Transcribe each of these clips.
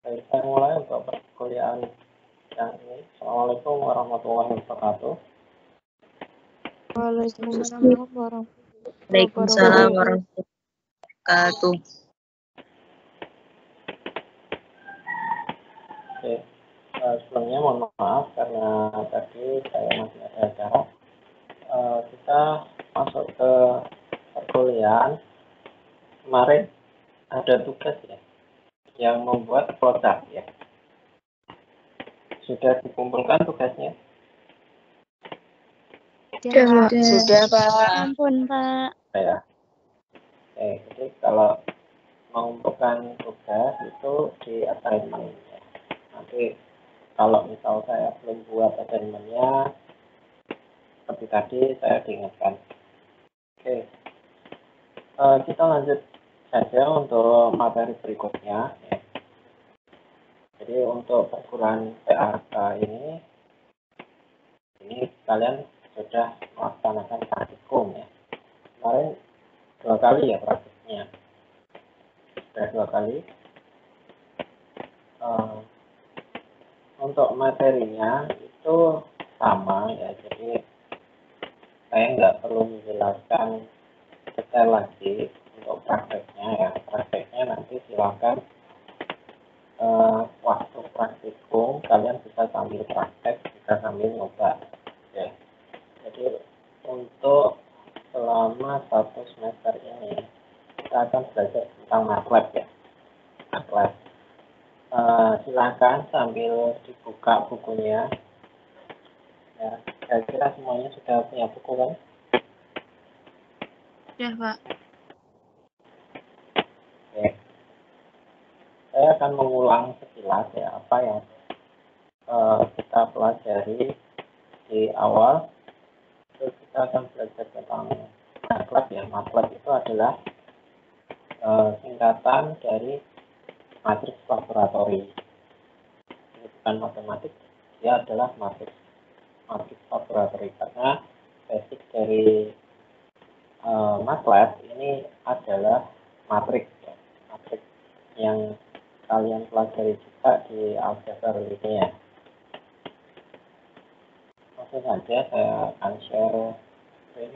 Baik, saya mulai untuk perkuliahan yang ini. Assalamualaikum warahmatullahi wabarakatuh. Waalaikumsalam warahmatullahi Waalaikumsalam wabarakatuh. warahmatullahi wabarakatuh. Oke, sebelumnya mohon maaf karena tadi saya masih ada acara. Kita masuk ke perkuliahan. Kemarin ada tugas ya, yang membuat flowchart ya. Sudah dikumpulkan tugasnya? Sudah, Pak. Ampun, Pak. Ya. Oke, jadi kalau mengumpulkan tugas itu di assignment ya. Nanti kalau misal saya belum buat assignment-nya, seperti tadi saya diingatkan. Oke, kita lanjut saja untuk materi berikutnya. Ya. Jadi untuk perguruan PRK ini kalian sudah melaksanakan praktikum ya. Kemarin 2 kali ya praktiknya. Sudah 2 kali. Untuk materinya itu sama ya, jadi saya nggak perlu menjelaskan detail lagi untuk prakteknya ya. Prakteknya nanti silakan waktu praktikum kalian bisa sambil praktek, bisa sambil nyoba ya. Jadi untuk selama 1 semester ini kita akan belajar tentang MATLAB ya. MATLAB. Silakan sambil dibuka bukunya ya. Saya kira semuanya sudah punya buku kan? Ya, Pak. Oke. Saya akan mengulang sekilas ya apa yang kita pelajari di awal. Terus kita akan belajar tentang MATLAB ya. MATLAB itu adalah singkatan dari matriks laboratori. Ini bukan matematik, dia adalah matriks laboratori karena basic dari MATLAB ini adalah matriks ya. Matriks yang kalian pelajari juga di aljabar linear. Langsung saja saya akan share screen.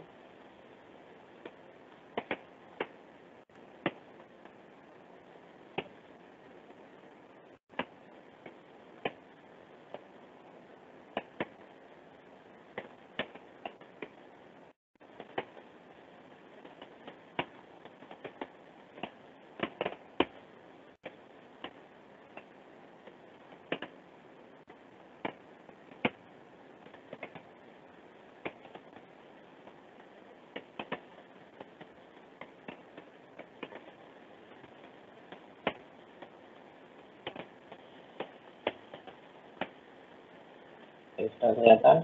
Sudah kelihatan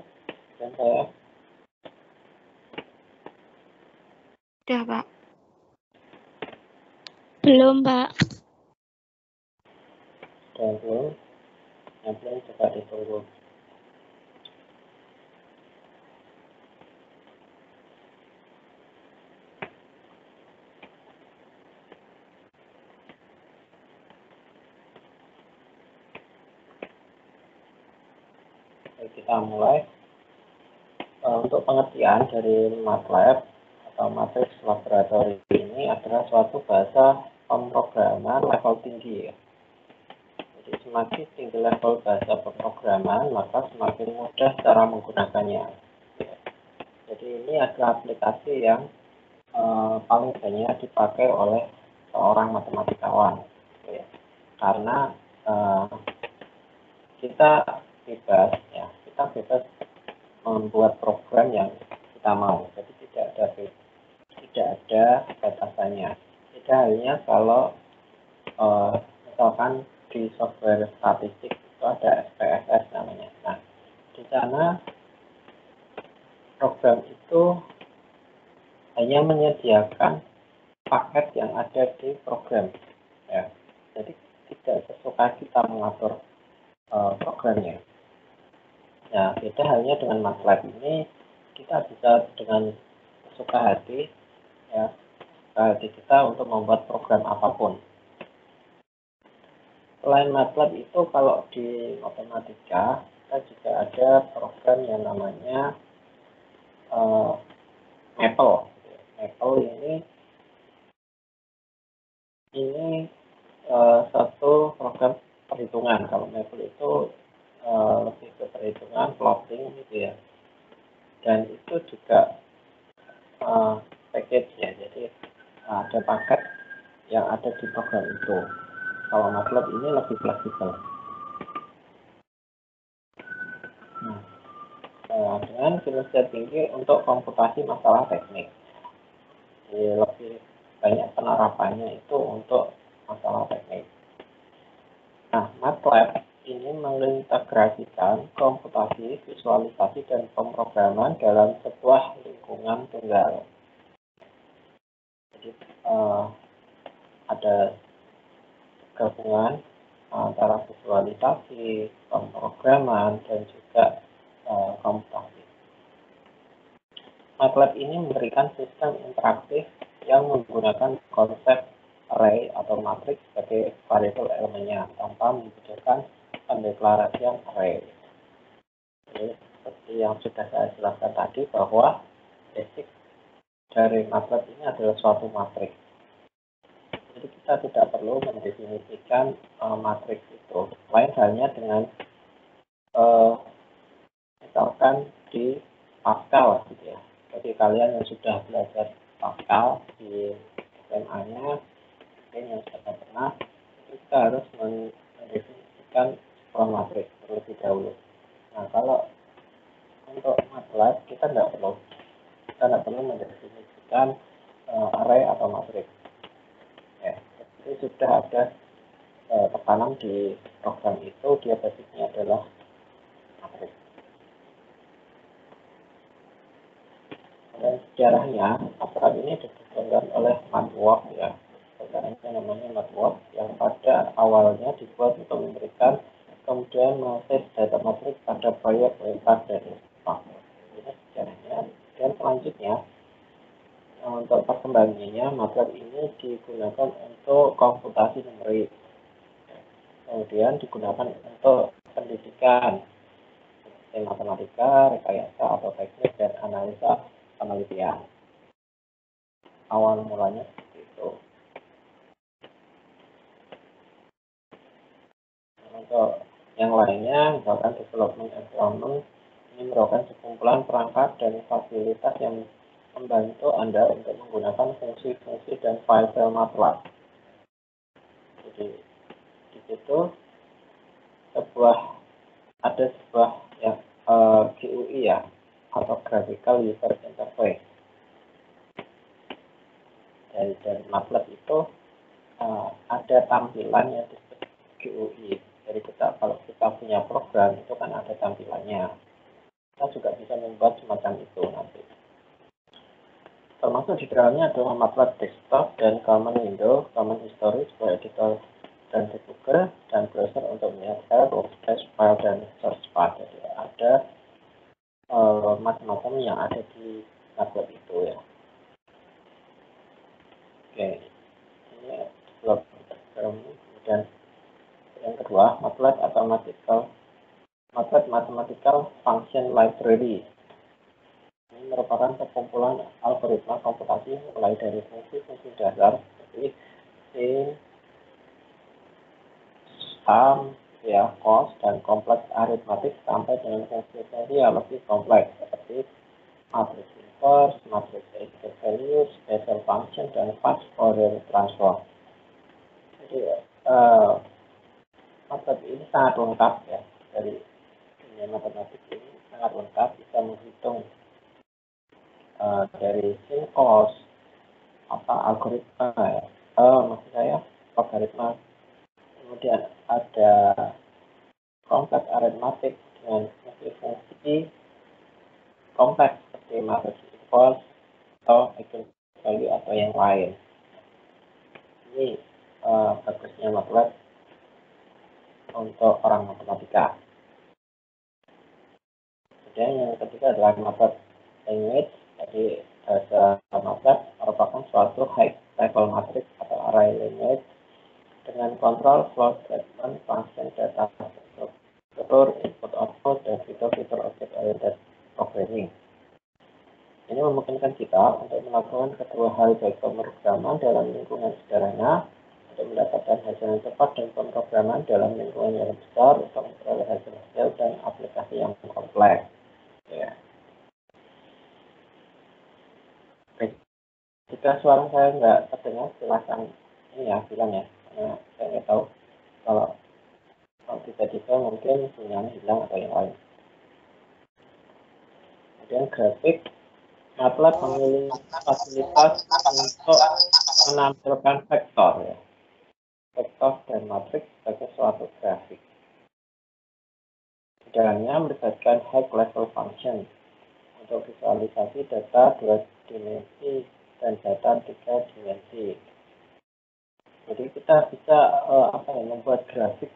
dan saya Sudah, Pak. Belum, Pak. sudah belum coba ditunggu. Oke, kita mulai. Untuk pengertian dari MATLAB atau matriks laboratori ini adalah suatu bahasa pemrograman level tinggi ya. Jadi semakin tinggi level bahasa pemrograman, maka semakin mudah cara menggunakannya. Jadi ini adalah aplikasi yang paling banyak dipakai oleh seorang matematikawan. Ya. Karena kita bebas membuat program yang kita mau. Jadi tidak ada batasannya. Tidak hanya kalau misalkan di software statistik itu ada SPSS namanya. Nah, di sana program itu hanya menyediakan paket yang ada di program. Ya. Jadi tidak sesuka kita mengatur programnya. Nah, beda halnya dengan MATLAB ini, kita bisa dengan suka hati kita untuk membuat program apapun. Selain MATLAB itu kalau di matematika kita juga ada program yang namanya Maple. Maple ini satu program perhitungan. Kalau Maple itu lebih ke perhitungan plotting gitu ya. Dan itu juga package ya. Jadi ada paket yang ada di program itu. Kalau MATLAB ini lebih fleksibel. Dengan kinerja tinggi untuk komputasi masalah teknik. Jadi lebih banyak penerapannya itu untuk masalah teknik. Nah, MATLAB ini mengintegrasikan komputasi, visualisasi, dan pemrograman dalam sebuah lingkungan tunggal. Jadi ada gabungan antara visualisasi, pemrograman, dan juga komputasi. MATLAB ini memberikan sistem interaktif yang menggunakan konsep array atau matriks sebagai variabel elemennya tanpa membutuhkan pendeklarasian array. Jadi, seperti yang sudah saya jelaskan tadi bahwa basic dari MATLAB ini adalah suatu matriks. Jadi kita tidak perlu mendefinisikan matriks itu. Lain halnya dengan misalkan di Pascal gitu ya. Jadi kalian yang sudah belajar Pascal di SMA-nya, mungkin yang sudah pernah, itu kita harus mendefinisikan sebuah matriks terlebih dahulu. Nah, kalau untuk MATLAB kita tidak perlu mendefinisikan array atau matriks. Ya, jadi sudah ada tertanam di program itu, dia basicnya adalah matriks. Dan sejarahnya MATLAB ini dikembangkan oleh MathWorks ya, programnya namanya MathWorks yang pada awalnya dibuat untuk memberikan kemudian mengakses data matriks pada proyek perintah dan instruksi. Ini sejarahnya. Dan selanjutnya untuk perkembangannya MATLAB ini digunakan untuk komputasi numerik, kemudian digunakan untuk pendidikan, matematika, rekayasa atau teknik, dan analisa penelitian. Awal mulanya seperti itu. Untuk yang lainnya, misalkan development environment, ini merupakan sekumpulan perangkat dan fasilitas yang membantu Anda untuk menggunakan fungsi-fungsi dan file-file MATLAB. Jadi di situ ada sebuah ya, GUI ya, atau Graphical User Interface. Dari MATLAB itu ada tampilan yang disebut GUI. Jadi kalau kita punya program itu kan ada tampilannya. Kita juga bisa membuat semacam itu nanti. Termasuk di dalamnya adalah MATLAB Desktop dan Common Window, Common History sebagai editor dan debugger, dan browser untuk melihat file, workspace, file, dan source path. Jadi ada macam-macam yang ada di MATLAB itu ya. Oke, ini develop kemudian yang kedua MATLAB Mathematical Function Library. Ini merupakan sekumpulan algoritma komputasi mulai dari fungsi-fungsi dasar seperti sin, sum, ya, cos, dan kompleks aritmatik sampai dengan fungsi-fungsi yang lebih kompleks seperti matriks inverse, matriks eigenvalues, special function, dan fast Fourier transform. Jadi MATLAB ini sangat lengkap ya, dari dunia matematik ini sangat lengkap, bisa menghitung dari sin, cos, algoritma ya, maksud saya logaritma. Kemudian ada kompleks aritmatik dengan fungsi-fungsi kompleks seperti matriks inverse atau eigenvalue atau yang lain. Ini bagusnya MATLAB untuk orang matematika. Kemudian yang ketiga adalah MATLAB language. Jadi bahasa MATLAB merupakan suatu high level matrix atau array language dengan kontrol flow statement function data struktur input output dan fitur-fitur object oriented programming. Ini memungkinkan kita untuk melakukan kedua hal, baik pemrograman dalam lingkungan sederhana untuk mendapatkan hasil yang cepat dan pemrograman dalam lingkungan yang besar untuk memperoleh hasil dan aplikasi yang kompleks. Ya. Jika suara saya nggak terdengar, silahkan ini ya bilang ya. Karena saya nggak tahu kalau tiba-tiba mungkin sinyalnya hilang atau yang lain. Kemudian grafik, MATLAB memiliki fasilitas untuk menampilkan vektor ya. Vektor dan matriks sebagai suatu grafik. Caranya melibatkan high level function untuk visualisasi data 2 dimensi dan data 3 dimensi. Jadi kita bisa membuat grafik,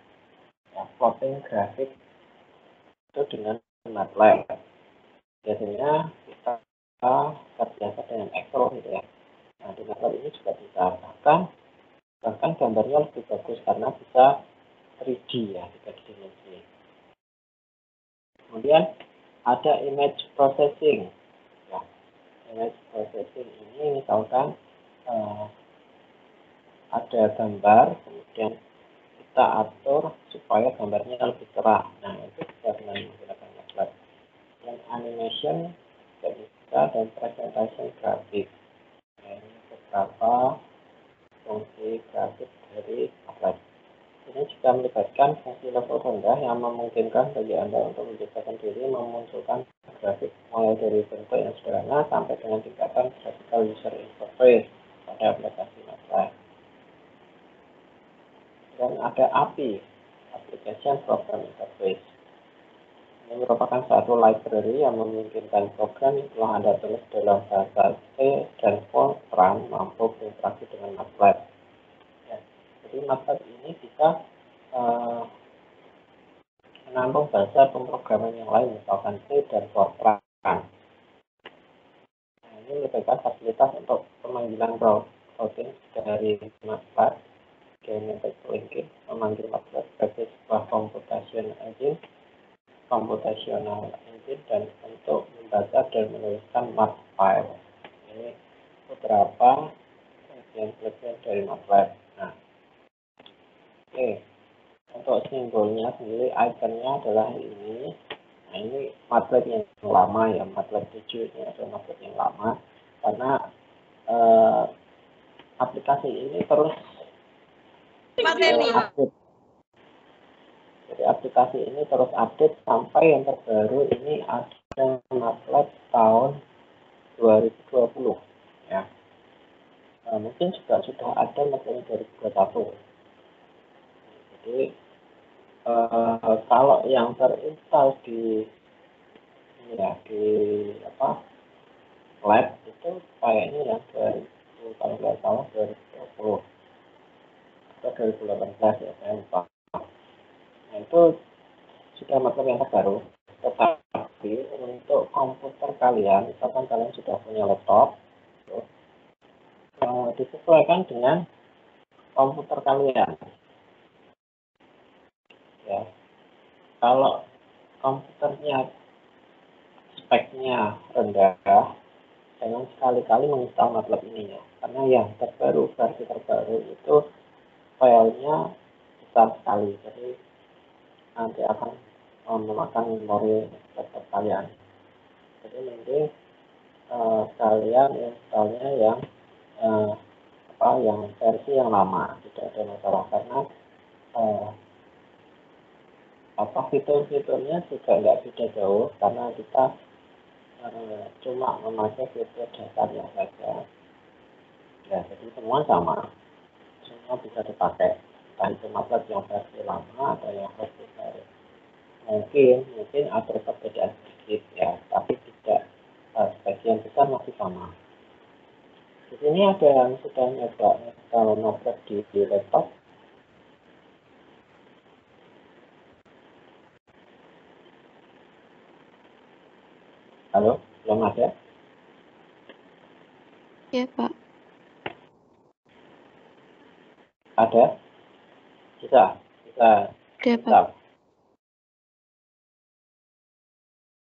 ya, plotting grafik itu dengan MATLAB. Biasanya kita terbiasa dengan Excel gitu ya. Nah, di MATLAB ini juga bisa, bahkan gambarnya lebih bagus karena bisa 3D ya, 3 dimensi. Kemudian ada image processing. Ya, image processing ini misalkan ada gambar, kemudian kita atur supaya gambarnya lebih cerah. Nah, itu bisa dengan menggunakan MATLAB. Dan animation juga bisa, dan presentation grafik. Nah, ini beberapa fungsi grafik dari MATLAB. Ini juga melibatkan fungsi level rendah yang memungkinkan bagi Anda untuk menciptakan diri memunculkan grafik mulai dari bentuk yang sederhana sampai dengan tingkatan graphical user interface pada aplikasi MATLAB. Dan ada API, Application Program Interface. Ini merupakan satu library yang memungkinkan program yang telah Anda tulis dalam bahasa C dan Fortran mampu berinteraksi dengan MATLAB. Ya, jadi MATLAB ini bisa menampung bahasa pemrograman yang lain, misalkan C dan Fortran. Nah, ini merupakan fasilitas untuk pemanggilan routing dari MATLAB. Geometric linking memanggil MATLAB sebagai sebuah computational engine dan untuk membaca dan menuliskan math file. Ini beberapa bagian-bagian dari MATLAB. Nah, oke. Untuk simbolnya sendiri, ikonnya adalah ini. Nah, ini MATLAB yang lama ya, MATLAB 7 ini adalah MATLAB yang lama karena aplikasi ini terus update. Jadi aplikasi ini terus update sampai yang terbaru ini ada MATLAB tahun 2020 ya. Mungkin juga sudah ada MATLAB 2021. Jadi kalau yang terinstall di lab itu kayaknya yang 2020 atau 2018 ya, saya lupa. Nah, itu sudah MATLAB yang terbaru. Tetapi untuk komputer kalian, misalkan kalian sudah punya laptop, disesuaikan dengan komputer kalian. Ya, kalau komputernya speknya rendah, jangan sekali-kali menginstal MATLAB ini ya, karena yang terbaru, versi terbaru itu filenya besar sekali, jadi nanti akan memakan memori laptop kalian. Jadi mending kalian installnya yang versi yang lama, tidak ada masalah karena fitur-fiturnya juga nggak beda jauh karena kita cuma memakai fitur dasarnya saja. Ya, jadi semua sama, semua bisa dipakai, entah itu MATLAB yang versi lama atau yang versi baru. Mungkin ada perbedaan sedikit ya, tapi tidak, sebagian besar masih sama. Di sini ada yang sudah nyoba install MATLAB di laptop. Halo, belum ada? Ya, Pak. Ada? Bisa Udah, Pak. bisa.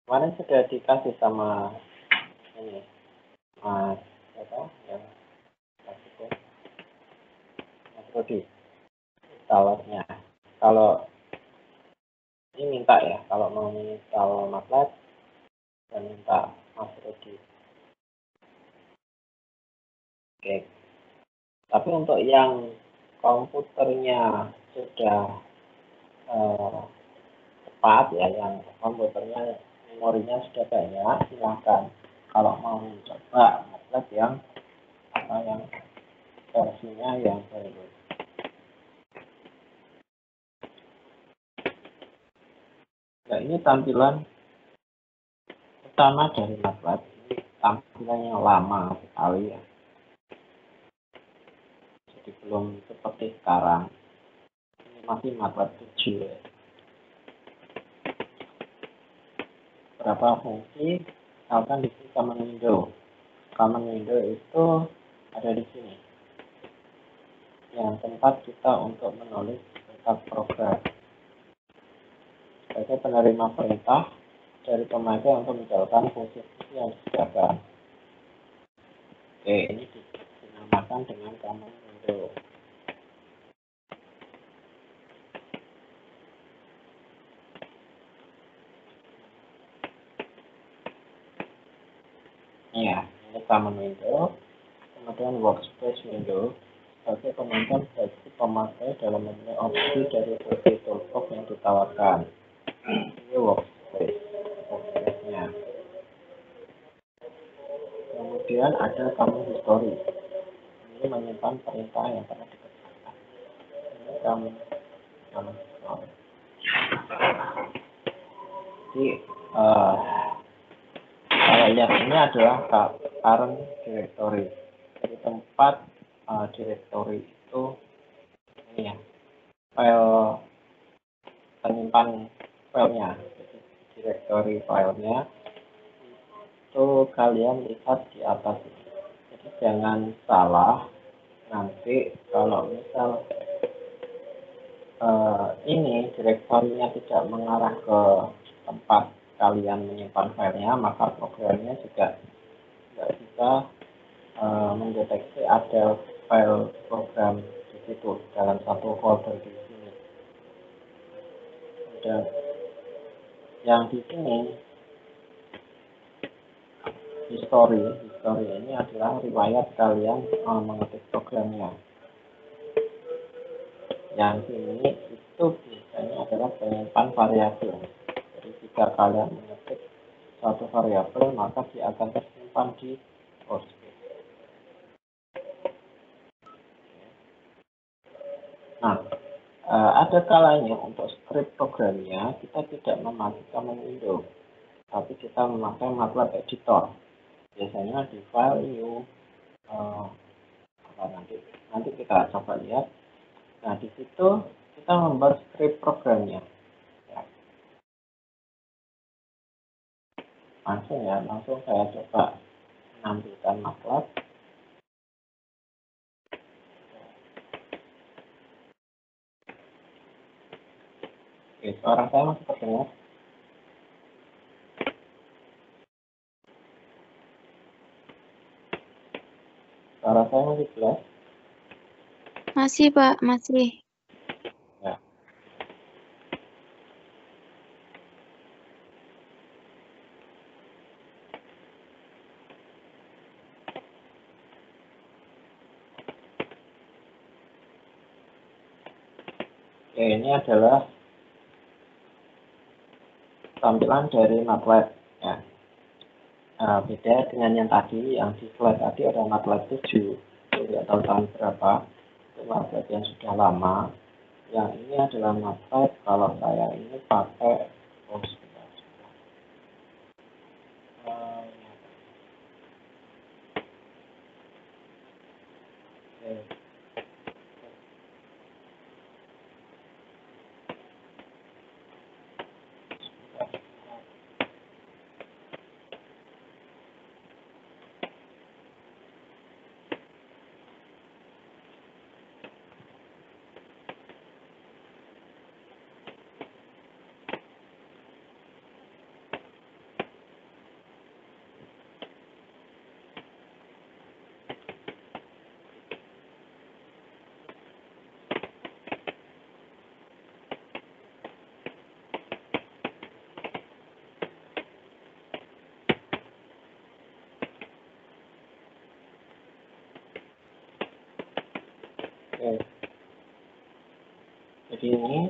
Kemarin sudah dikasih sama ini Mas apa yang kasih itu Mas Rudi installernya. Kalau ini minta ya, kalau mau install MATLAB dan minta Mas Rudi. Oke. Tapi untuk yang komputernya sudah cepat ya, yang komputernya memorinya sudah banyak, silahkan. Kalau mau mencoba MATLAB yang yang versinya yang baru. Nah, ini tampilan pertama dari MATLAB. Ini tampilan yang lama sekali ya. Jadi belum seperti sekarang. Ini masih MATLAB 7 ya. Berapa fungsi? Misalkan di sini command window. Command window itu ada di sini. Yang tempat kita untuk menulis perintah program. Sebagai penerima perintah dari pemakai untuk menjalankan fungsi-fungsi yang disediakan. Oke, ini dinamakan dengan command window. Ya, ini command window. Kemudian workspace window sebagai penonton bagi pemakai dalam memilih opsi dari berbagai toolbox yang ditawarkan. Ini workspace-nya. Kemudian ada command history. Ini menyimpan perintah yang pernah dikerjakan. Ini command history. Jadi kalau lihat ini adalah current directory. Jadi tempat directory itu ini ya, file penyimpan filenya. Jadi directory filenya itu kalian lihat di atas ini. Jadi jangan salah nanti kalau misal ini direktorinya tidak mengarah ke tempat kalian menyimpan filenya, maka programnya juga tidak bisa mendeteksi ada file program di situ dalam satu folder di sini. Dan yang di sini history ini adalah riwayat kalian mengetik programnya. Yang ini itu biasanya adalah penyimpan variabel. Jadi jika kalian mengetik suatu variabel, maka dia akan tersimpan di workspace. Nah, ada kalanya untuk script programnya kita tidak memakai command window, tapi kita memakai MATLAB editor. Biasanya di file new, nanti kita coba lihat. Nah, di situ kita membuat script programnya. Ya. Langsung saya coba menampilkan MATLAB. Oke, suara saya masih terdengar? Suara saya masih jelas? Masih, Pak, masih. Ya. Oke, ini adalah tampilan dari MATLAB. Ya. Beda dengan yang tadi, yang di slide tadi ada MATLAB 7. Tidak tahu tahun berapa. Itu MATLAB yang sudah lama. Yang ini adalah MATLAB kalau saya ini pakai Jadi ini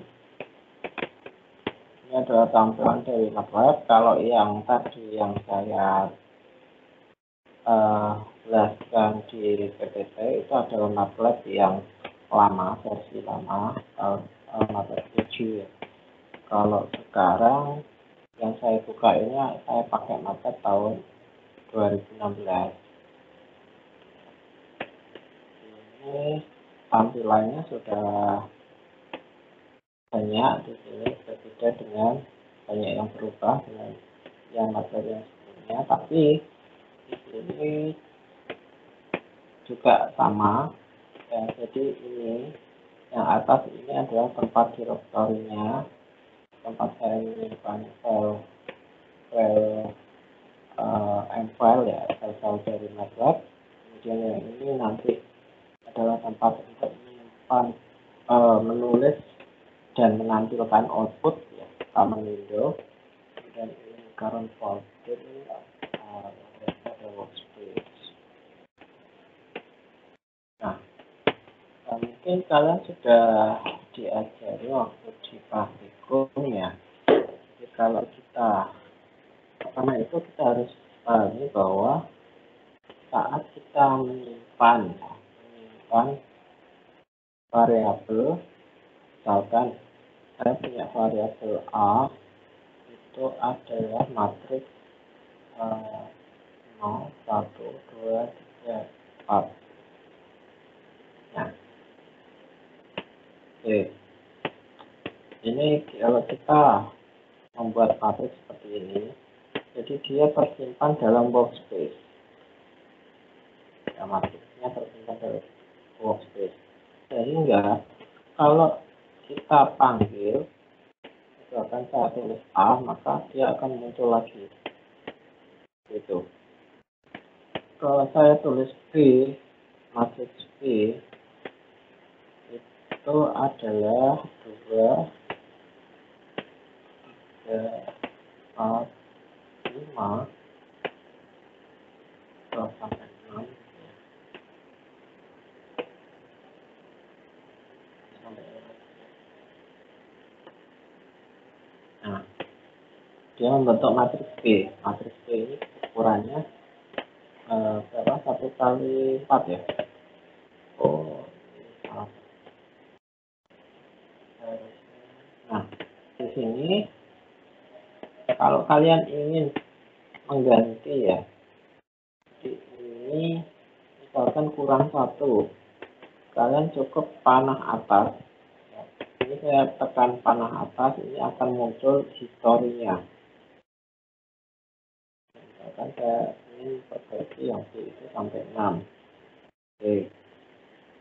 adalah tampilan dari MATLAB. Kalau yang tadi yang saya jelaskan di PPT itu adalah MATLAB yang lama, versi lama, MATLAB 7 ya. Kalau sekarang yang saya buka ini saya pakai MATLAB tahun 2016. Ini tampilannya sudah banyak di sini, berbeda dengan banyak yang berubah dengan yang MATLAB yang sebelumnya, tapi di sini juga sama ya. Jadi ini yang atas ini adalah tempat direktorinya, tempat saya menyimpan file ya, file dari MATLAB. Kemudian yang ini nanti adalah tempat untuk menyimpan, menulis dan menampilkan output ya, common window. Dan ini current folder, ada workspace. Nah, mungkin kalian sudah diajari waktu di praktikum ya. Jadi kalau kita pertama itu kita harus pahami bahwa saat kita menyimpan variabel, misalkan saya punya variabel A itu adalah matriks 0, 1, 2, 3, 4. Nah, oke. Ini kalau kita membuat matriks seperti ini, jadi dia tersimpan dalam workspace. Ya, matriksnya tersimpan dalam workspace. Sehingga kalau kita panggil, misalkan saya tulis A, maka dia akan muncul lagi. Gitu. Kalau saya tulis B, matriks B itu adalah 2, 3, 4, 5, sampai 6. Nah, dia membentuk matriks B. Matriks B ini ukurannya berapa? 1 kali 4 ya. Oh, salah. Nah, di sini kalau kalian ingin mengganti ya, di ini misalkan kurang 1, kalian cukup panah atas. Ini saya tekan panah atas, ini akan muncul historinya. Misalkan saya ingin perbaiki yang B itu sampai 6. Oke,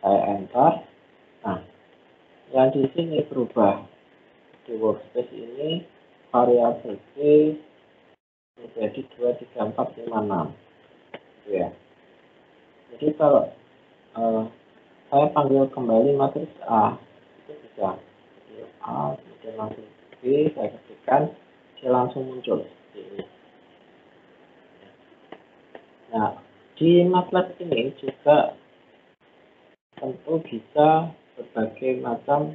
saya enter. Nah, yang di sini berubah di workspace ini variabel B menjadi 2, 3, 4, 5, 6. Gitu ya. Jadi kalau saya panggil kembali matriks A, itu bisa A, kemudian langsung B, saya ketikkan, dia langsung muncul seperti ini. Nah, di MATLAB ini juga tentu bisa berbagai macam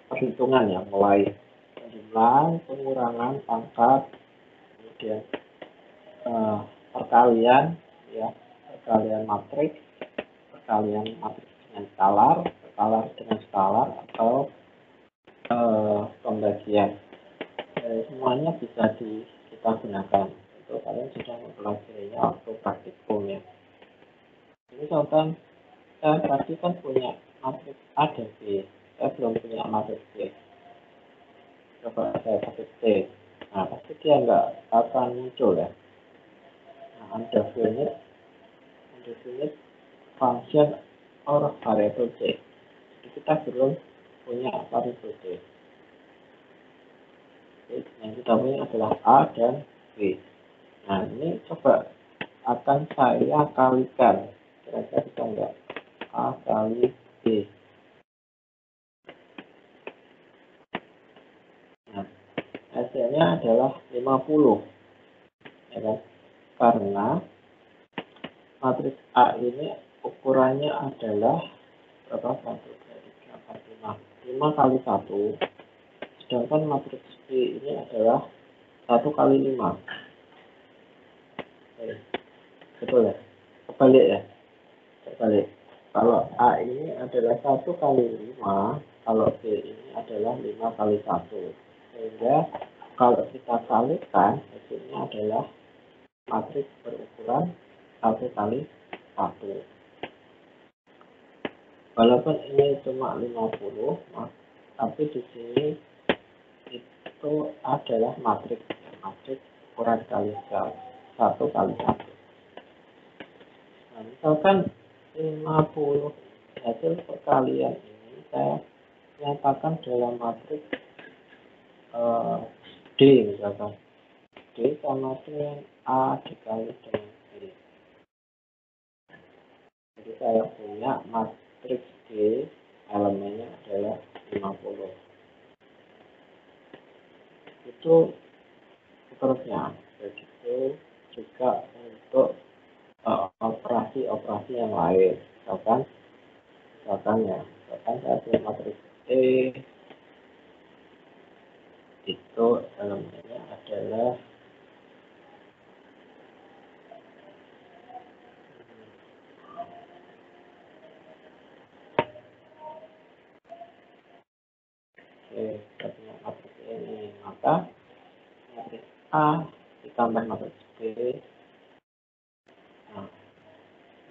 perhitungan ya, mulai penjumlahan, pengurangan, pangkat, kemudian perkalian ya, perkalian matriks, perkalian matriks dengan skalar, skalar dengan skalar, atau pembagian. Semuanya bisa kita gunakan. Itu kalian sudah mempelajarinya waktu praktikum ya. Ini contoh, saya tadi kan punya matriks A dan B. Saya belum punya matriks B. Coba saya ketik C. Nah, pasti dia nggak akan muncul ya. Nah, undefinite function or variable C. Jadi kita belum punya variable C. Yang kita punya adalah A dan B. Nah, ini coba akan saya kalikan. Kira-kira bisa enggak? A kali B. Nah, hasilnya adalah 50. Ya kan? Karena matriks A ini ukurannya adalah berapa? 1, 2, 3, 4, 5. 5 kali 1, sedangkan matriks B ini adalah 1 kali 5. Betul ya? Kebalik ya? Kebalik. Kalau A ini adalah 1 kali 5, kalau B ini adalah 5 kali 1. Sehingga kalau kita kalikan, hasilnya adalah matriks berukuran 1 kali 1. Walaupun ini cuma 50, tapi di sini itu adalah matriks ukuran kali 1 kali 1. Nah, misalkan 50 hasil perkalian ini saya nyatakan dalam matriks D, misalkan D sama dengan A dikali dengan B. Jadi saya punya matriks D, elemennya adalah 50. Itu seterusnya. Begitu juga untuk operasi-operasi yang lain. Misalkan saya punya matriks E, itu elemennya adalah kita punya matriks ini, maka matriks A ditambah matriks B, nah,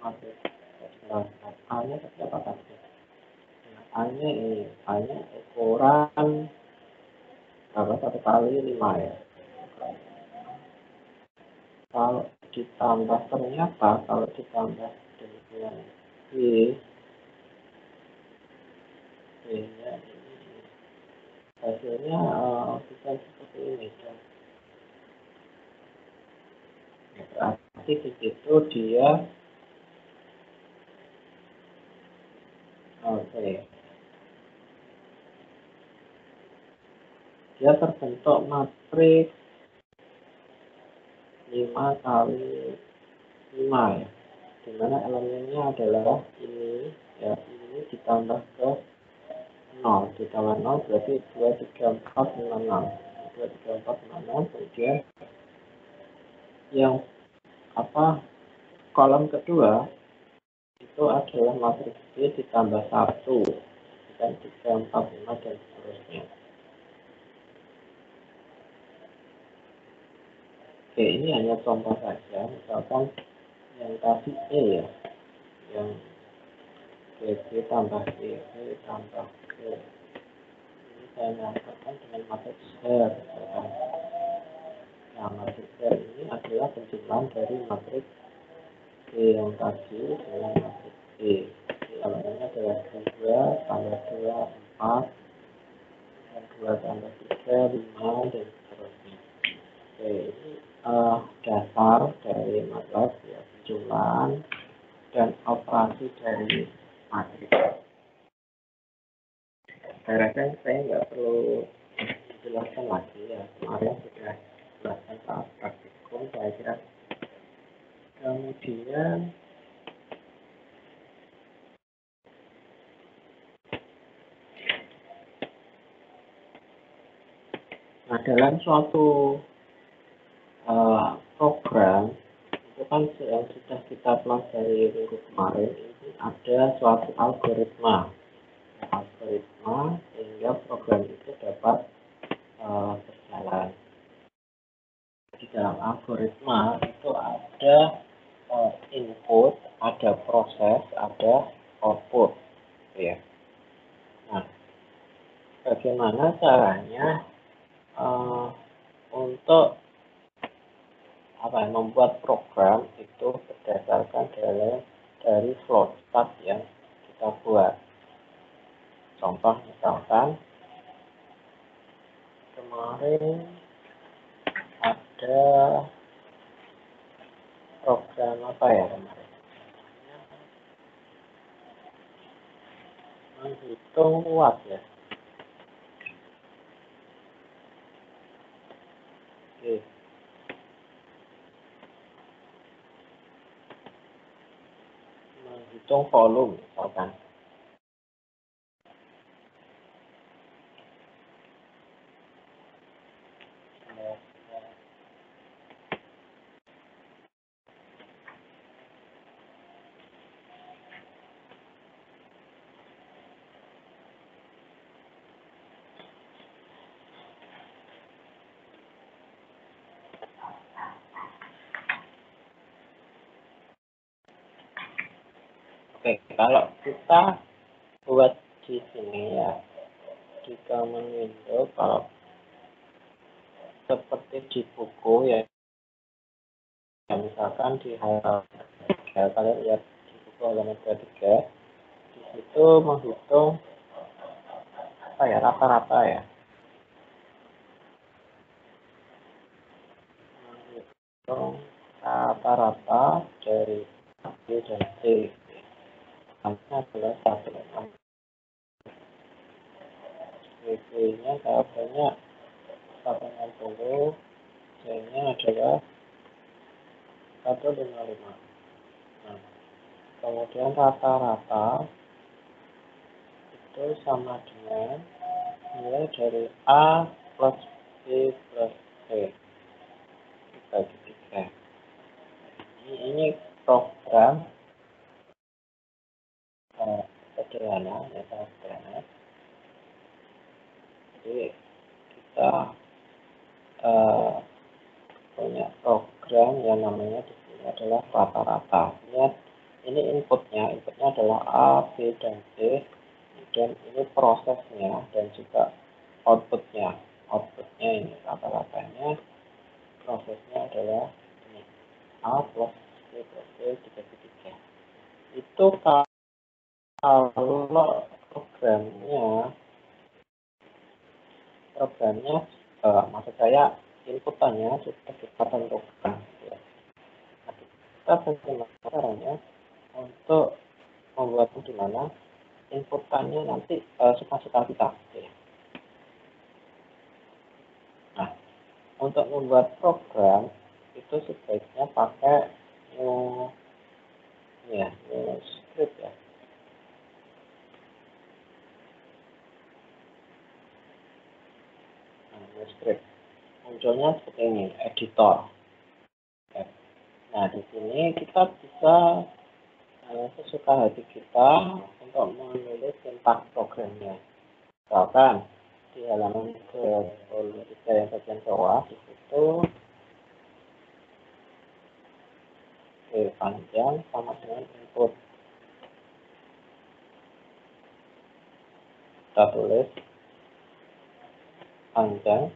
matriks A-nya terdapat A-nya ini, A-nya ukuran berapa? 1 kali 5 ya. Kalau ditambah, ternyata kalau ditambah dengan B, B-nya ini hasilnya bisa seperti ini. Ya, berarti di situ dia dia terbentuk matriks 5 kali 5 ya, dimana elemennya adalah ini ya, ini ditambah ke 0, ditambah 0 berarti 2, 3, 4, 5, 6, 2, 3, 4, 5, 6. Kemudian yang kolom kedua itu adalah matriks B ditambah 1, dan 3, 4, 5, dan seterusnya. Oke, ini hanya contoh saja. Misalkan yang tadi E ya, yang B tambah E, B tambah E, ini saya nyatakan dengan matriks R. Nah, matriks R ini adalah penjumlahan dari matriks B yang tadi dengan matriks E. Elemennya adalah 2 tambah 2, 4, dan 2 tambah 3, 5, dan seterusnya. Oke, ini dasar dari MATLAB ya, penjumlahan dan operasi dari matriks. Saya rasa saya nggak perlu jelaskan lagi ya, kemarin sudah jelaskan saat praktikum, saya kira. Kemudian dalam suatu program itu kan yang sudah kita pelajari minggu kemarin, ini ada suatu algoritma sehingga program itu dapat berjalan. Di dalam algoritma itu ada input, ada proses, ada output, ya. Nah, bagaimana caranya untuk membuat program itu berdasarkan dari flowchart yang kita buat. Contoh misalkan kemarin ada program apa ya kemarin? Menghitung uap ya. Oke. Menghitung volume misalkan. Oke, kalau kita buat di sini ya, di command window, kalau seperti di buku ya, misalkan di halaman 3, kalian lihat di buku halaman 23, di situ menghitung apa ya, rata-rata ya, menghitung rata-rata dari A, B, dan C. Namanya adalah 1,6. WP-nya jawabannya 160, C-nya adalah 155. Nah, kemudian rata-rata itu sama dengan nilai dari A plus B plus C dibagi 3. Ini program sederhana, ya sangat sederhana. Jadi kita punya program yang namanya di sini adalah rata-rata. Lihat, ini inputnya adalah A, B, dan C. Dan ini prosesnya dan juga outputnya. Outputnya ini rata-ratanya, prosesnya adalah ini A plus B plus C dibagi 3. Itu kalau programnya maksud saya inputannya sudah kita tentukan ya. Nah, kita bagaimana caranya untuk membuatnya di mana inputannya nanti suka-suka kita ya. Nah, untuk membuat program itu sebaiknya pakai new script ya. New script munculnya seperti ini, editor. Nah, di sini kita bisa sesuka hati kita untuk menulis tentang programnya. Misalkan di halaman ke-23 yang bagian bawah, di situ panjang sama dengan input. Kita tulis panjang.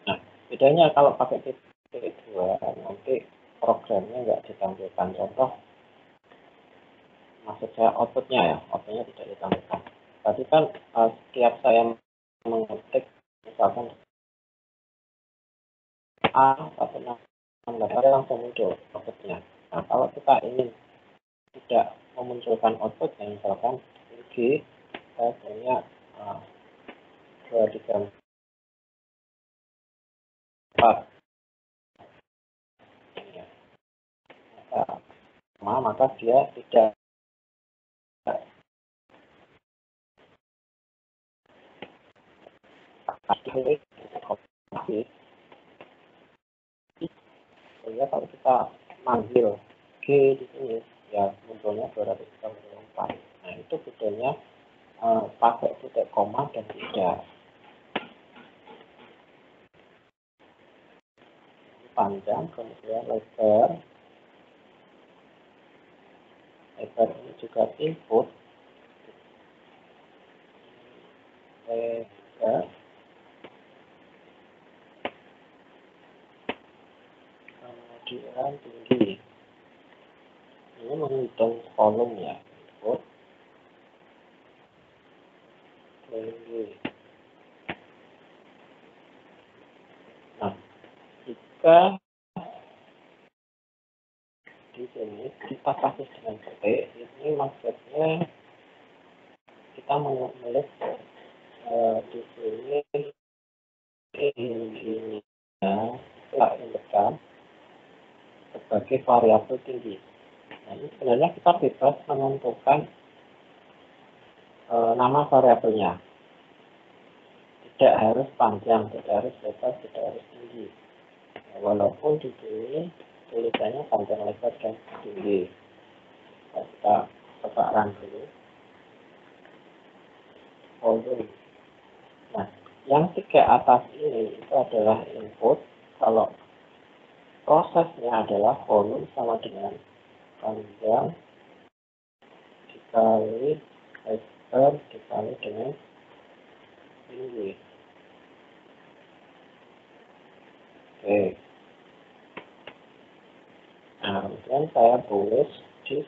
Nah, bedanya kalau pakai titik 2 nanti programnya nggak ditampilkan. Contoh, maksud saya outputnya tidak ditampilkan. Tadi kan setiap saya mengetik misalkan A 168 langsung muncul outputnya. Nah, kalau kita ingin tidak memunculkan outputnya, misalkan G, saya punya 2, 3, 4 ya. Maka dia tidak sehingga kalau kita manggil G di sini ya munculnya 234. Nah, itu bedanya pakai titik koma dan tidak. Panjang, kemudian lebar ini juga input lebar, kemudian tinggi. Ini menghitung volume ya, input tinggi. Nah, jika di sini kita kasih dengan titik, ini maksudnya kita menulis di sini ini kita inputkan sebagai variabel tinggi. Nah, ini sebenarnya kita bebas menentukan nama variabelnya. Tidak harus panjang, tidak harus lebar, tidak harus tinggi. Nah, walaupun di sini tulisannya panjang, lebar, dan tinggi. Kita coba run dulu. Volume. Nah, yang 3 atas ini itu adalah input. Kalau prosesnya adalah volume sama dengan panjang dikali lebar dikali dengan tinggi. Oke. Nah, kemudian saya tulis di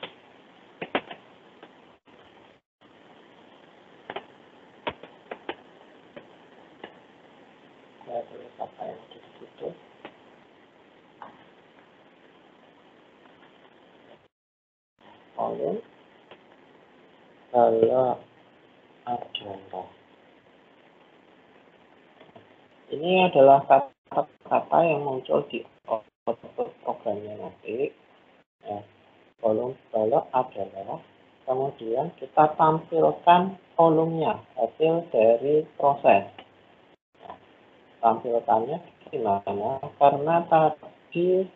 saya tulis apa yang ada di situ. Volume kalau ada. Ini adalah kata-kata yang muncul di output programnya nanti. Ya, volume balok adalah, kemudian kita tampilkan volumenya, hasil dari proses. Nah, tampilkannya gimana? Karena tadi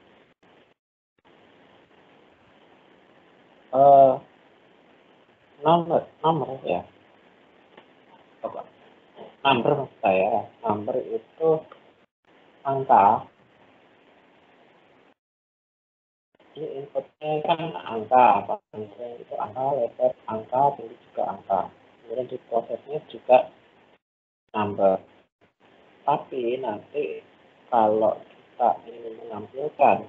nomor ya, coba number saya, number itu angka. Ini inputnya kan angka, apa itu angka, lebar angka, tinggi juga angka. Kemudian di prosesnya juga number. Tapi nanti kalau kita ingin menampilkan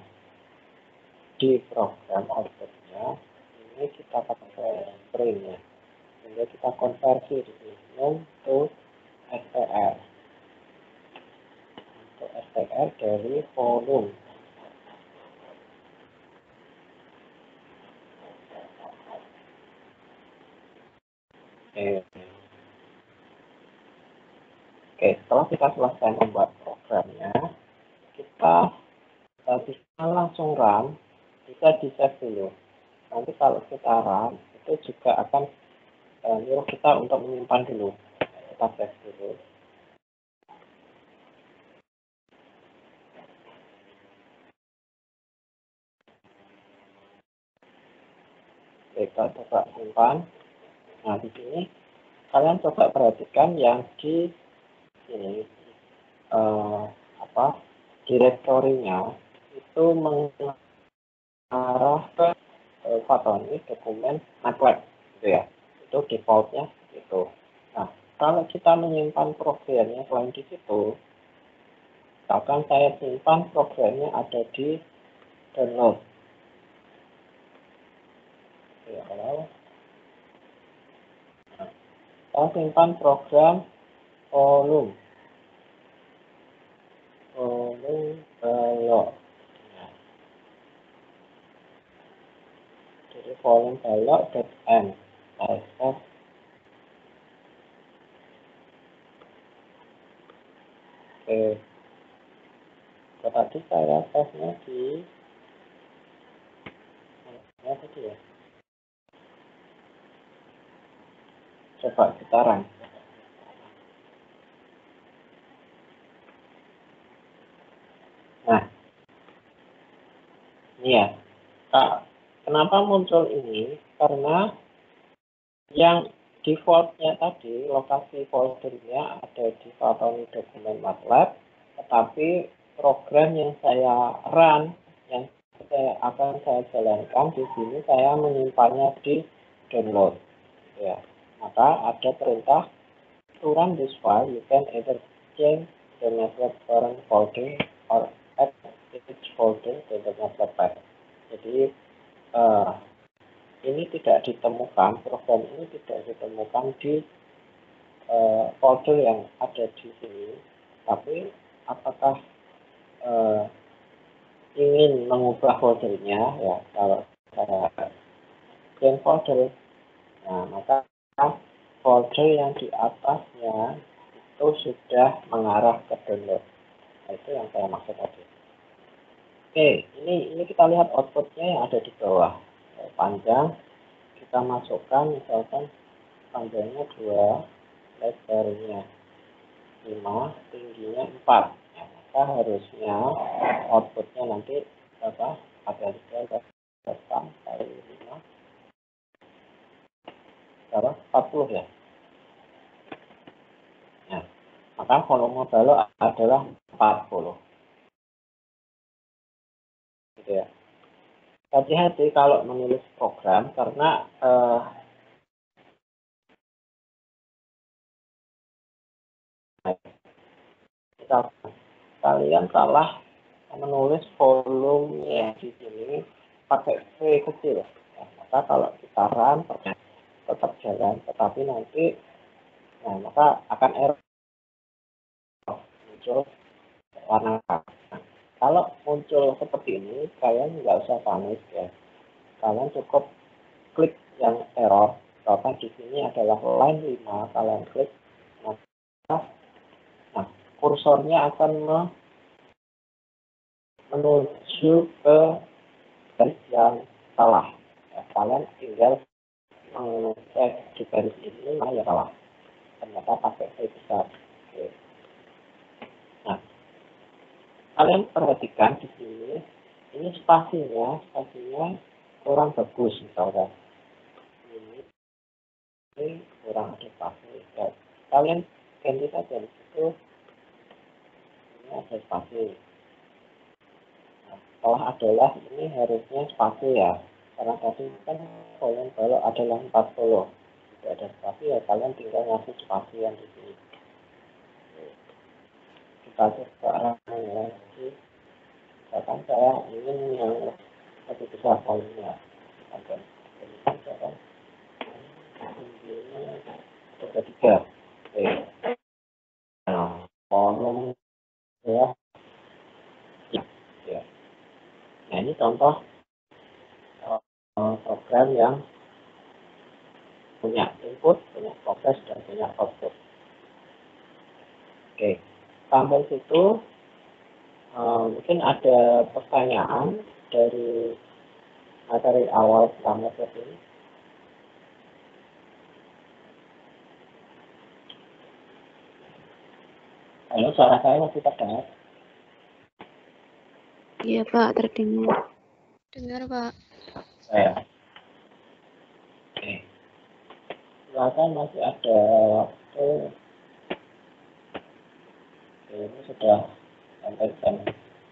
di program outputnya, ini kita pakai string ya. Sehingga kita konversi di sini num to str. Untuk str dari volume. Oke, setelah kita selesai membuat programnya, kita bisa langsung run, bisa di-save dulu. Nanti kalau kita run, itu juga akan nyuruh kita untuk menyimpan dulu. Kita save dulu. Kita coba simpan. Nah, di sini kalian coba perhatikan yang di sini direktorinya itu mengarah ke ini dokumen MATLAB gitu ya. Itu defaultnya gitu. Nah, kalau kita menyimpan programnya selain di situ, misalkan saya simpan programnya ada di download. Ya, kalau saya simpan program volume balok. Jadi volume balok.m. Saya save. Oke. Tadi saya save-nya di mana tadi ya? Coba kita run. Nah, ini ya. Kenapa muncul ini? Karena yang defaultnya tadi, lokasi foldernya ada di Fatoni dokumen MATLAB, tetapi program yang saya run, yang akan saya jalankan di sini, saya menyimpannya di download. Ya, maka ada perintah to run this file, you can either change the MATLAB parent folder or add each folder to the MATLAB path. Jadi ini tidak ditemukan, program ini tidak ditemukan di folder yang ada di sini. Tapi apakah ingin mengubah foldernya, ya kalau saya change folder, nah maka folder yang di atasnya itu sudah mengarah ke download. Nah, itu yang saya maksud tadi. Oke, ini kita lihat outputnya yang ada di bawah. Panjang, kita masukkan misalkan panjangnya 2, lebarnya 5, tingginya 4. Ya, maka harusnya outputnya nanti berapa? Ada 8 kali 5 berapa? 40 ya. Nah, maka volume balok adalah 40. Gitu ya. hati-hati kalau menulis program karena kalian salah menulis volume ya di sini pakai V kecil. Nah, maka kalau kita run tetap jalan, tetapi nanti maka akan error muncul warna merah. Nah, kalau muncul seperti ini, kalian nggak usah panik ya. Kalian cukup klik yang error. Contoh di sini adalah line 5, kalian klik. Nah, kursornya akan menuju ke garis yang salah. Ya, kalian tinggal cek di garis ini mana yang salah. Ternyata pakai V besar. Oke. Nah, kalian perhatikan di sini, ini spasinya kurang bagus misalnya. Ini kurang ada spasi. Ya, kalian ganti saja di situ. Ini ada spasi. Nah, setelah adalah ini harusnya spasi ya. Karena tadi kan kalian kalau adalah 40. Tidak ada spasi ya, kalian tinggal ngasih spasi yang di sini. Kita coba lagi. Misalkan saya ingin yang lebih besar volumenya. Misalkan ketiga. Oke. Nah, volume ya. Ya. Nah, ini contoh program yang punya input, punya proses, dan punya output. Oke, sampai situ mungkin ada pertanyaan dari materi awal pertama ini. Halo, suara saya masih terdengar? Iya, Pak, terdengar. Dengar, Pak. Saya. Oke. Silakan masih ada waktu. Oke, ini sudah sampai jam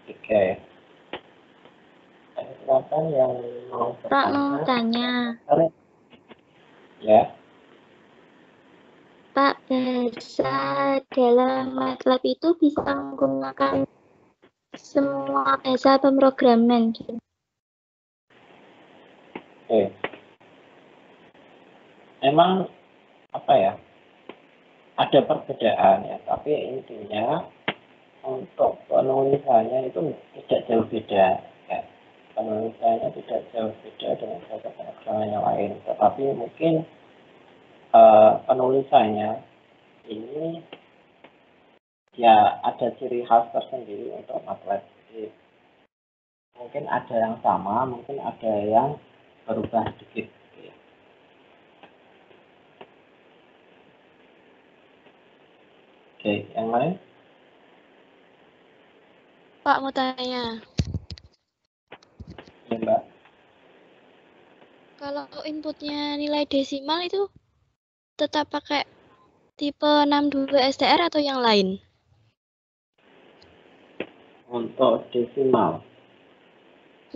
3 ya. Silakan yang mau Pak mau tanya. Ya. Pak, bahasa dalam MATLAB itu bisa menggunakan semua bahasa pemrograman gitu. Oke. Memang apa ya? Ada perbedaan ya, tapi intinya untuk penulisannya itu tidak jauh beda. Ya. Penulisannya tidak jauh beda dengan bahasa pemrograman yang lain, tetapi mungkin penulisannya ini ya ada ciri khas tersendiri untuk MATLAB. Jadi, mungkin ada yang sama, mungkin ada yang berubah sedikit. Oke, yang lain? Pak mau tanya. Ya, Mbak. Kalau inputnya nilai desimal itu tetap pakai tipe 62 STR atau yang lain? Untuk desimal.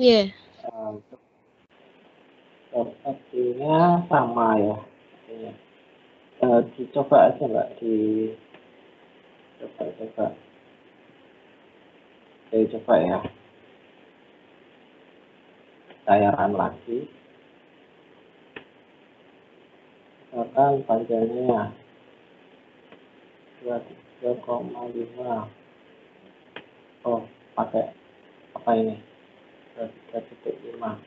Iya. Sepertinya sama ya. Dicoba aja Mbak, coba. Oke, coba ya. Saya run lagi. Misalkan panjangnya 23,5. Oh, pakai apa ini? 23,5.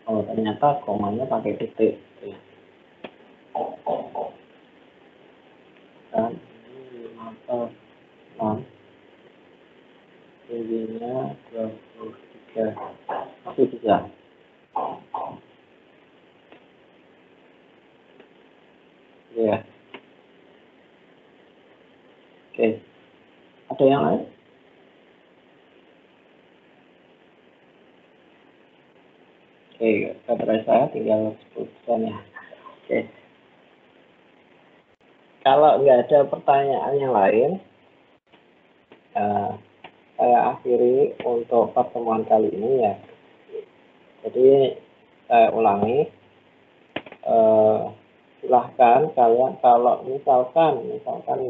Oh, ternyata komanya pakai titik. Ya. Dan ini 5/6. Tingginya 23. Masih bisa. Ya. Oke. Ada yang lain? Oke, baterai saya tinggal 10% ya. Oke. Kalau nggak ada pertanyaan yang lain, saya akhiri untuk pertemuan kali ini ya. Jadi saya ulangi, silahkan kalian kalau misalkan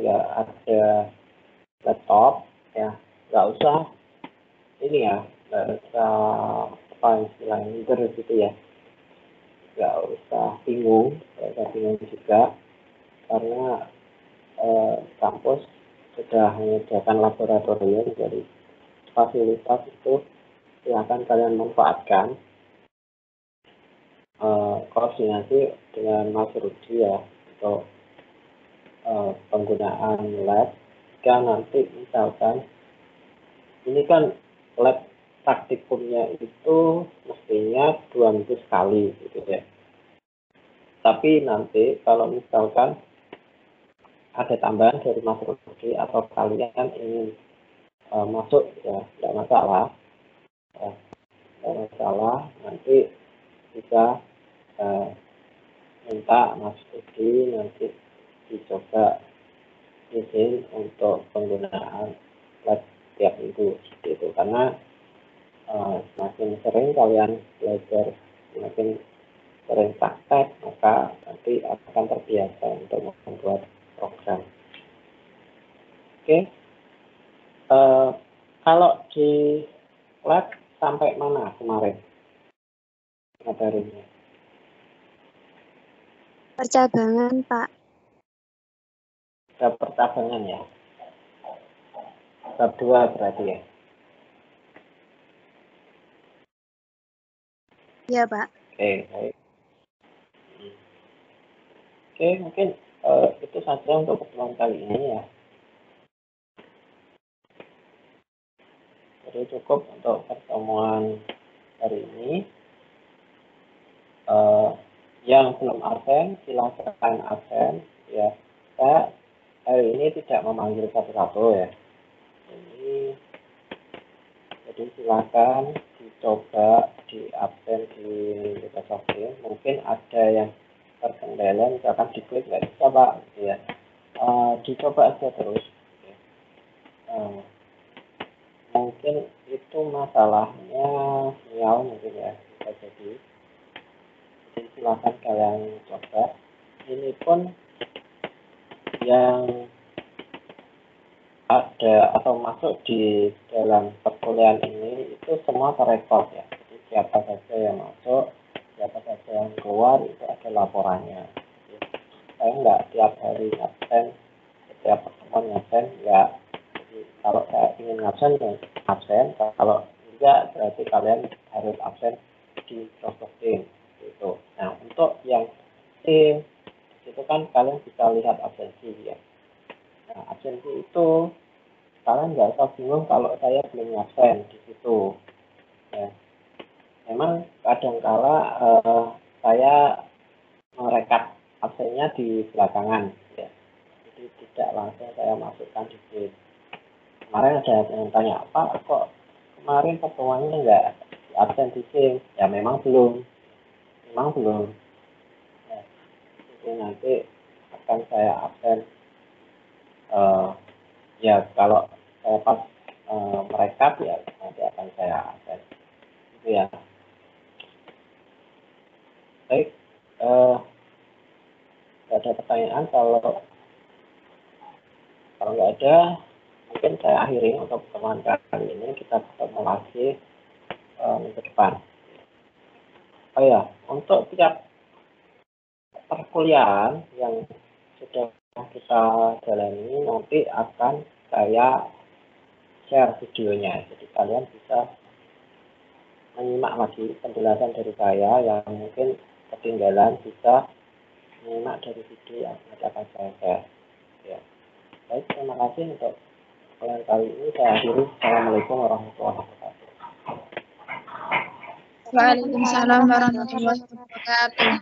nggak ada laptop ya, nggak usah ini ya, nggak usah apa istilahnya minder gitu ya, nggak usah bingung juga, karena kampus sudah menyediakan laboratorium, jadi fasilitas itu silahkan kalian manfaatkan. Koordinasi dengan Mas Rudi ya untuk penggunaan lab. Jika nanti misalkan ini kan lab praktikumnya itu mestinya 2 minggu sekali gitu ya. Tapi nanti kalau misalkan ada tambahan dari Mas Rudi atau kalian ingin masuk ya, tidak masalah. Tidak masalah, nanti bisa minta Mas Rudi nanti dicoba izin untuk penggunaan lab tiap minggu seperti itu, karena semakin sering kalian belajar, semakin sering praktek, maka nanti akan terbiasa untuk membuat program. Oke, kalau di lab sampai mana kemarin materinya? Percabangan, Pak. Bab percabangan ya. Bab 2 berarti ya. Iya, Pak. Oke, baik. Oke, mungkin itu saja untuk pertemuan kali ini ya. Jadi cukup untuk pertemuan hari ini. Yang belum absen, silakan absen ya. Saya hari ini tidak memanggil satu-satu ya. Jadi silakan dicoba di absen di Microsoft Teams. Mungkin ada yang terkendala, misalkan diklik nggak bisa Pak, gitu ya. Dicoba aja terus. Ya. Mungkin itu masalahnya sinyal mungkin ya, bisa jadi. Jadi silakan kalian coba. Ini pun yang ada atau masuk di dalam perkuliahan ini itu semua terekod ya. Jadi siapa saja yang masuk, siapa saja yang keluar, itu ada laporannya. Jadi, saya nggak tiap hari absen, setiap pertemuan absen, nggak. Jadi kalau saya ingin absen, ya absen. Kalau tidak, berarti kalian harus absen di Microsoft Teams. Gitu. Nah, untuk yang tim itu kan kalian bisa lihat absensi ya. Nah, absensi itu kalian nggak usah bingung kalau saya belum absen di situ. Ya. Memang kadangkala saya merekap absennya di belakangan ya. Jadi tidak langsung saya masukkan di sheet. Kemarin ada yang tanya, Pak kok kemarin pertemuannya nggak absen di sheet? Ya memang belum. Ya. Jadi nanti akan saya absen ya kalau saya pas merekap ya nanti akan saya absen itu ya. Baik, ada pertanyaan, kalau nggak ada mungkin saya akhiri untuk pertemuan kali ini. Kita ketemu lagi minggu depan. Oh ya, untuk tiap perkuliahan yang sudah kita jalani nanti akan saya share videonya, jadi kalian bisa menyimak lagi penjelasan dari saya yang mungkin ketinggalan, bisa menyimak dari video yang akan saya share ya. Baik, terima kasih untuk kali ini. Saya akhiri. Assalamualaikum warahmatullahi wabarakatuh. Waalaikumsalam warahmatullahi wabarakatuh.